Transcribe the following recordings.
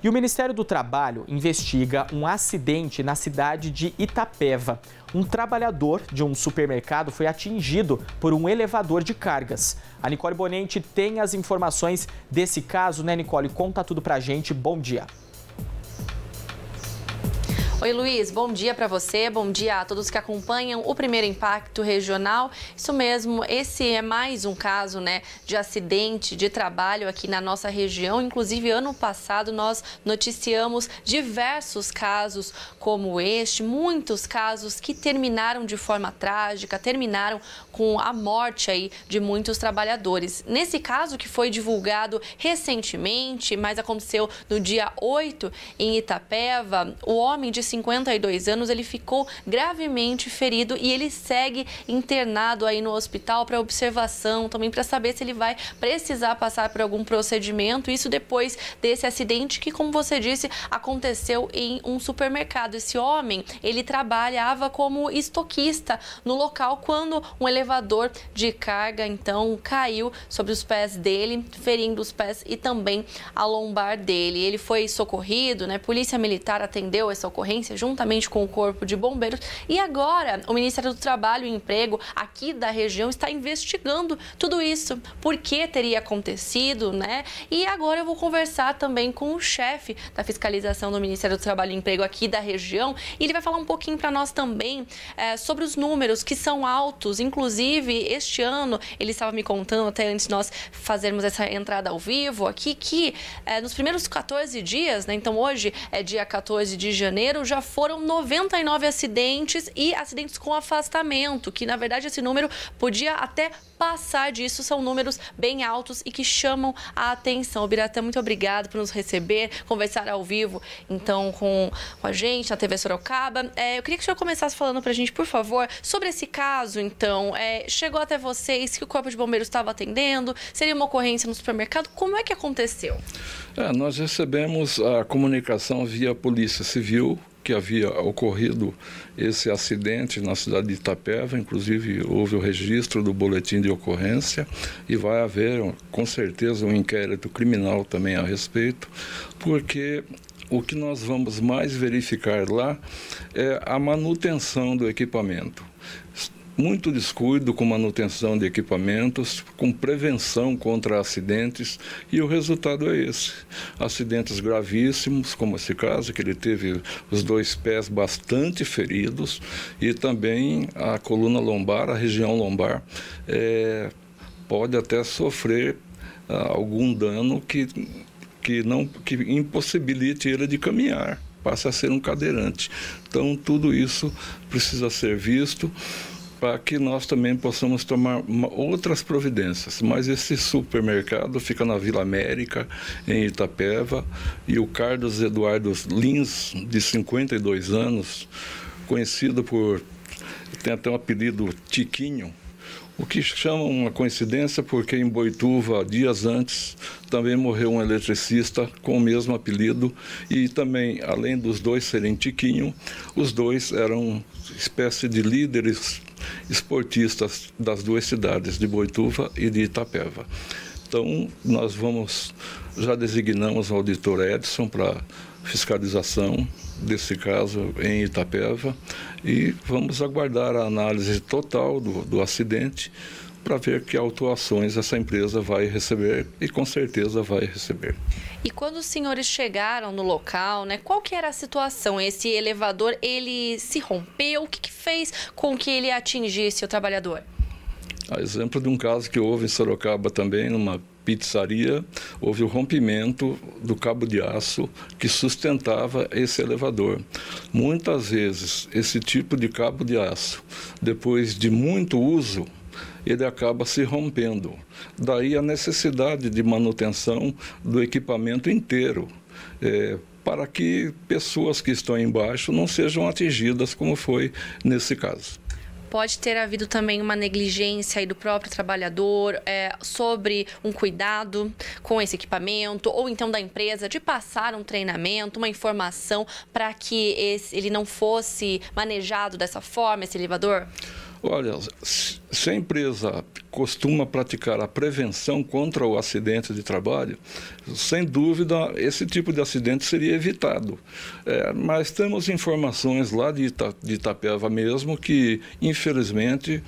E o Ministério do Trabalho investiga um acidente na cidade de Itapeva. Um trabalhador de um supermercado foi atingido por um elevador de cargas. A Nicole Bonente tem as informações desse caso, né, Nicole? Conta tudo pra gente. Bom dia. Oi, Luiz, bom dia para você, bom dia a todos que acompanham o Primeiro Impacto Regional. Isso mesmo, esse é mais um caso, né, de acidente de trabalho aqui na nossa região. Inclusive, ano passado nós noticiamos diversos casos como este, muitos casos que terminaram de forma trágica, terminaram com a morte aí de muitos trabalhadores. Nesse caso que foi divulgado recentemente, mas aconteceu no dia 8 em Itapeva, o homem de 52 anos, ele ficou gravemente ferido e ele segue internado aí no hospital para observação, também para saber se ele vai precisar passar por algum procedimento. Isso depois desse acidente que, como você disse, aconteceu em um supermercado. Esse homem, ele trabalhava como estoquista no local quando um elevador de carga, então, caiu sobre os pés dele, ferindo os pés e também a lombar dele. Ele foi socorrido, né? Polícia Militar atendeu essa ocorrência juntamente com o Corpo de Bombeiros. E agora, o Ministério do Trabalho e Emprego aqui da região está investigando tudo isso. Por que teria acontecido, né? E agora eu vou conversar também com o chefe da fiscalização do Ministério do Trabalho e Emprego aqui da região. E ele vai falar um pouquinho para nós também sobre os números que são altos. Inclusive, este ano, ele estava me contando, até antes de nós fazermos essa entrada ao vivo aqui, que nos primeiros 14 dias, né? Então hoje é dia 14 de janeiro, já foram 99 acidentes e acidentes com afastamento, que na verdade esse número podia até passar disso, são números bem altos e que chamam a atenção. Biratã, muito obrigado por nos receber, conversar ao vivo, então, com a gente na TV Sorocaba. Eu queria que o senhor começasse falando pra gente, por favor, sobre esse caso, então, chegou até vocês, que o Corpo de Bombeiros estava atendendo, seria uma ocorrência no supermercado, como é que aconteceu? Nós recebemos a comunicação via Polícia Civil, que havia ocorrido esse acidente na cidade de Itapeva. Inclusive houve o registro do boletim de ocorrência e vai haver com certeza um inquérito criminal também a respeito, porque o que nós vamos mais verificar lá é a manutenção do equipamento. Muito descuido com manutenção de equipamentos, com prevenção contra acidentes, e o resultado é esse. Acidentes gravíssimos, como esse caso, que ele teve os 2 pés bastante feridos e também a coluna lombar, a região lombar, pode até sofrer algum dano que impossibilite ele de caminhar, passa a ser um cadeirante. Então, tudo isso precisa ser visto, para que nós também possamos tomar outras providências. Mas esse supermercado fica na Vila América, em Itapeva, e o Carlos Eduardo Lins, de 52 anos, conhecido tem até um apelido Tiquinho, o que chama uma coincidência porque em Boituva, dias antes, também morreu um eletricista com o mesmo apelido e também, além dos dois serem Tiquinho, os dois eram espécie de líderes esportistas das 2 cidades, de Boituva e de Itapeva. Então, nós já designamos o auditor Edson para fiscalização desse caso em Itapeva e vamos aguardar a análise total do acidente para ver que autuações essa empresa vai receber e com certeza vai receber. E quando os senhores chegaram no local, né, qual que era a situação? Esse elevador, ele se rompeu? O que fez com que ele atingisse o trabalhador? A exemplo de um caso que houve em Sorocaba também, numa pizzaria, houve o rompimento do cabo de aço que sustentava esse elevador. Muitas vezes, esse tipo de cabo de aço, depois de muito uso, ele acaba se rompendo. Daí a necessidade de manutenção do equipamento inteiro, para que pessoas que estão embaixo não sejam atingidas, como foi nesse caso. Pode ter havido também uma negligência aí do próprio trabalhador sobre um cuidado com esse equipamento, ou então da empresa de passar um treinamento, uma informação para que ele não fosse manejado dessa forma, esse elevador? Olha, se a empresa costuma praticar a prevenção contra o acidente de trabalho, sem dúvida esse tipo de acidente seria evitado. Mas temos informações lá de Itapeva mesmo que, infelizmente,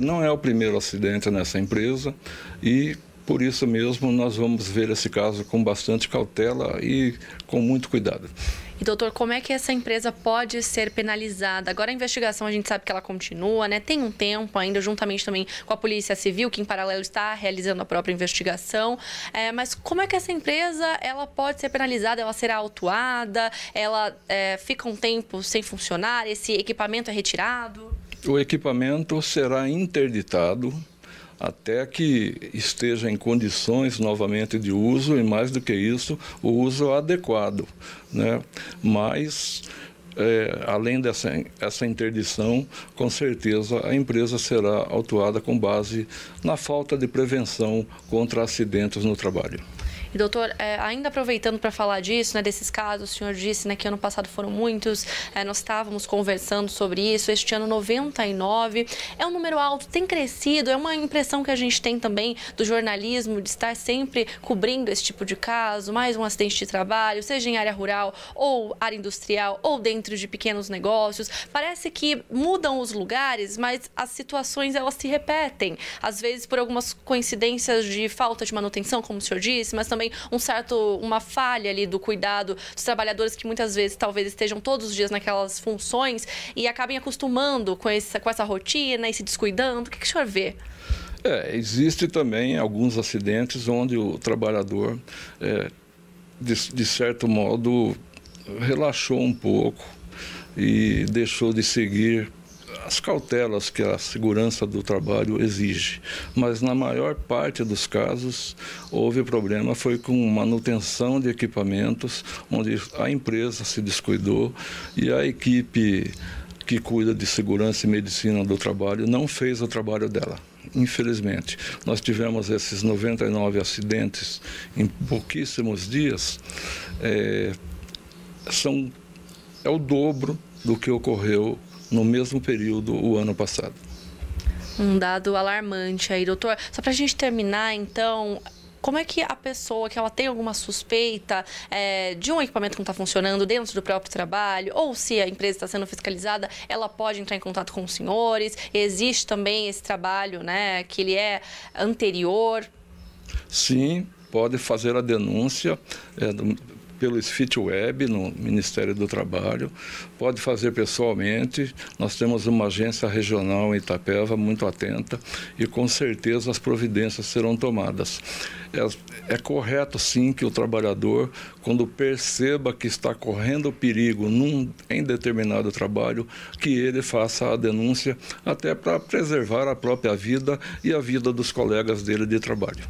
não é o primeiro acidente nessa empresa e, por isso mesmo, nós vamos ver esse caso com bastante cautela e com muito cuidado. E, doutor, como é que essa empresa pode ser penalizada? Agora a investigação a gente sabe que ela continua, né? Tem um tempo ainda, juntamente também com a Polícia Civil, que em paralelo está realizando a própria investigação. Mas como é que essa empresa ela pode ser penalizada? Ela será autuada? Ela fica um tempo sem funcionar? Esse equipamento é retirado? O equipamento será interditado até que esteja em condições novamente de uso e, mais do que isso, o uso adequado, né? Mas, além dessa interdição, com certeza a empresa será autuada com base na falta de prevenção contra acidentes no trabalho. E, doutor, ainda aproveitando para falar disso, né, desses casos, o senhor disse, né, que ano passado foram muitos, nós estávamos conversando sobre isso, este ano 99, é um número alto, tem crescido, é uma impressão que a gente tem também do jornalismo, de estar sempre cobrindo esse tipo de caso, mais um acidente de trabalho, seja em área rural, ou área industrial, ou dentro de pequenos negócios. Parece que mudam os lugares, mas as situações, elas se repetem, às vezes por algumas coincidências de falta de manutenção, como o senhor disse, mas também uma falha ali do cuidado dos trabalhadores que muitas vezes talvez estejam todos os dias naquelas funções e acabem acostumando com essa rotina e se descuidando. O que o senhor vê? Existe também alguns acidentes onde o trabalhador, de certo modo, relaxou um pouco e deixou de seguir as cautelas que a segurança do trabalho exige. Mas na maior parte dos casos houve problema, foi com manutenção de equipamentos, onde a empresa se descuidou e a equipe que cuida de segurança e medicina do trabalho não fez o trabalho dela. Infelizmente, nós tivemos esses 99 acidentes em pouquíssimos dias, é o dobro do que ocorreu no mesmo período o ano passado. Um dado alarmante aí, doutor. Só para a gente terminar, então, como é que a pessoa que ela tem alguma suspeita de um equipamento que não está funcionando dentro do próprio trabalho, ou se a empresa está sendo fiscalizada, ela pode entrar em contato com os senhores? Existe também esse trabalho, né, que ele é anterior? Sim, pode fazer a denúncia pelo SFIT-Web, no Ministério do Trabalho, pode fazer pessoalmente. Nós temos uma agência regional em Itapeva muito atenta e com certeza as providências serão tomadas. É correto, sim, que o trabalhador, quando perceba que está correndo perigo em determinado trabalho, que ele faça a denúncia até para preservar a própria vida e a vida dos colegas dele de trabalho.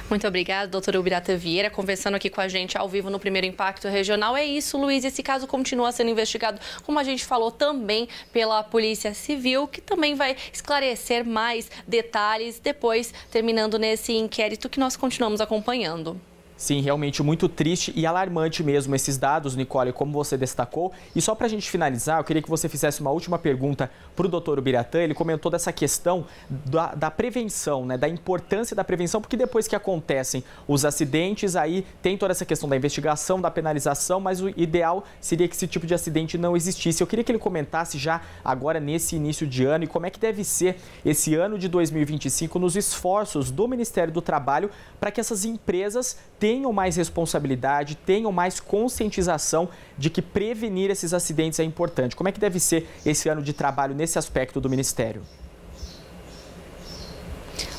Muito obrigada, doutora Ubirata Vieira, conversando aqui com a gente ao vivo no Primeiro Impacto Regional. É isso, Luiz, esse caso continua sendo investigado, como a gente falou, também pela Polícia Civil, que também vai esclarecer mais detalhes depois, terminando nesse inquérito que nós continuamos acompanhando. Sim, realmente muito triste e alarmante mesmo esses dados, Nicole, como você destacou. E só para a gente finalizar, eu queria que você fizesse uma última pergunta para o doutor Ubirata. Ele comentou dessa questão da prevenção, né, da importância da prevenção, porque depois que acontecem os acidentes, aí tem toda essa questão da investigação, da penalização, mas o ideal seria que esse tipo de acidente não existisse. Eu queria que ele comentasse já agora nesse início de ano e como é que deve ser esse ano de 2025 nos esforços do Ministério do Trabalho para que essas empresas tenham mais responsabilidade, tenham mais conscientização de que prevenir esses acidentes é importante. Como é que deve ser esse ano de trabalho nesse aspecto do Ministério?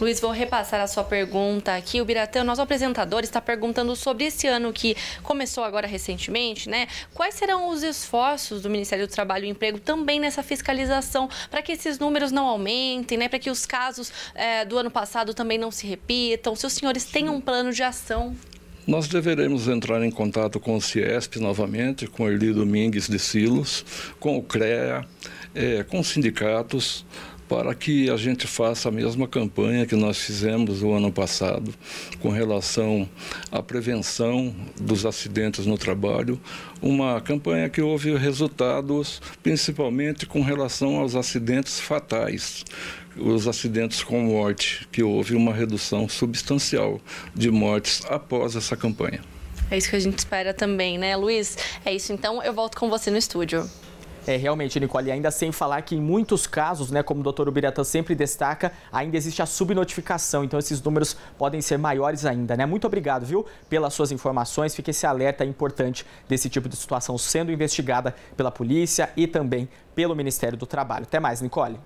Luiz, vou repassar a sua pergunta aqui. O Biratã, nosso apresentador, está perguntando sobre esse ano que começou agora recentemente, né? Quais serão os esforços do Ministério do Trabalho e Emprego também nessa fiscalização para que esses números não aumentem, né? Para que os casos do ano passado também não se repitam? Se os senhores têm um plano de ação? Nós deveremos entrar em contato com o CIESP novamente, com o Erli Domingues de Silos, com o CREA, com os sindicatos, para que a gente faça a mesma campanha que nós fizemos o ano passado com relação à prevenção dos acidentes no trabalho, uma campanha que houve resultados principalmente com relação aos acidentes fatais, os acidentes com morte, que houve uma redução substancial de mortes após essa campanha. É isso que a gente espera também, né, Luiz? É isso, então eu volto com você no estúdio. Realmente, Nicole, ainda sem falar que em muitos casos, né, como o Dr. Ubiratã sempre destaca, ainda existe a subnotificação, então esses números podem ser maiores ainda, né? Muito obrigado, viu, pelas suas informações, fica esse alerta importante desse tipo de situação sendo investigada pela polícia e também pelo Ministério do Trabalho. Até mais, Nicole.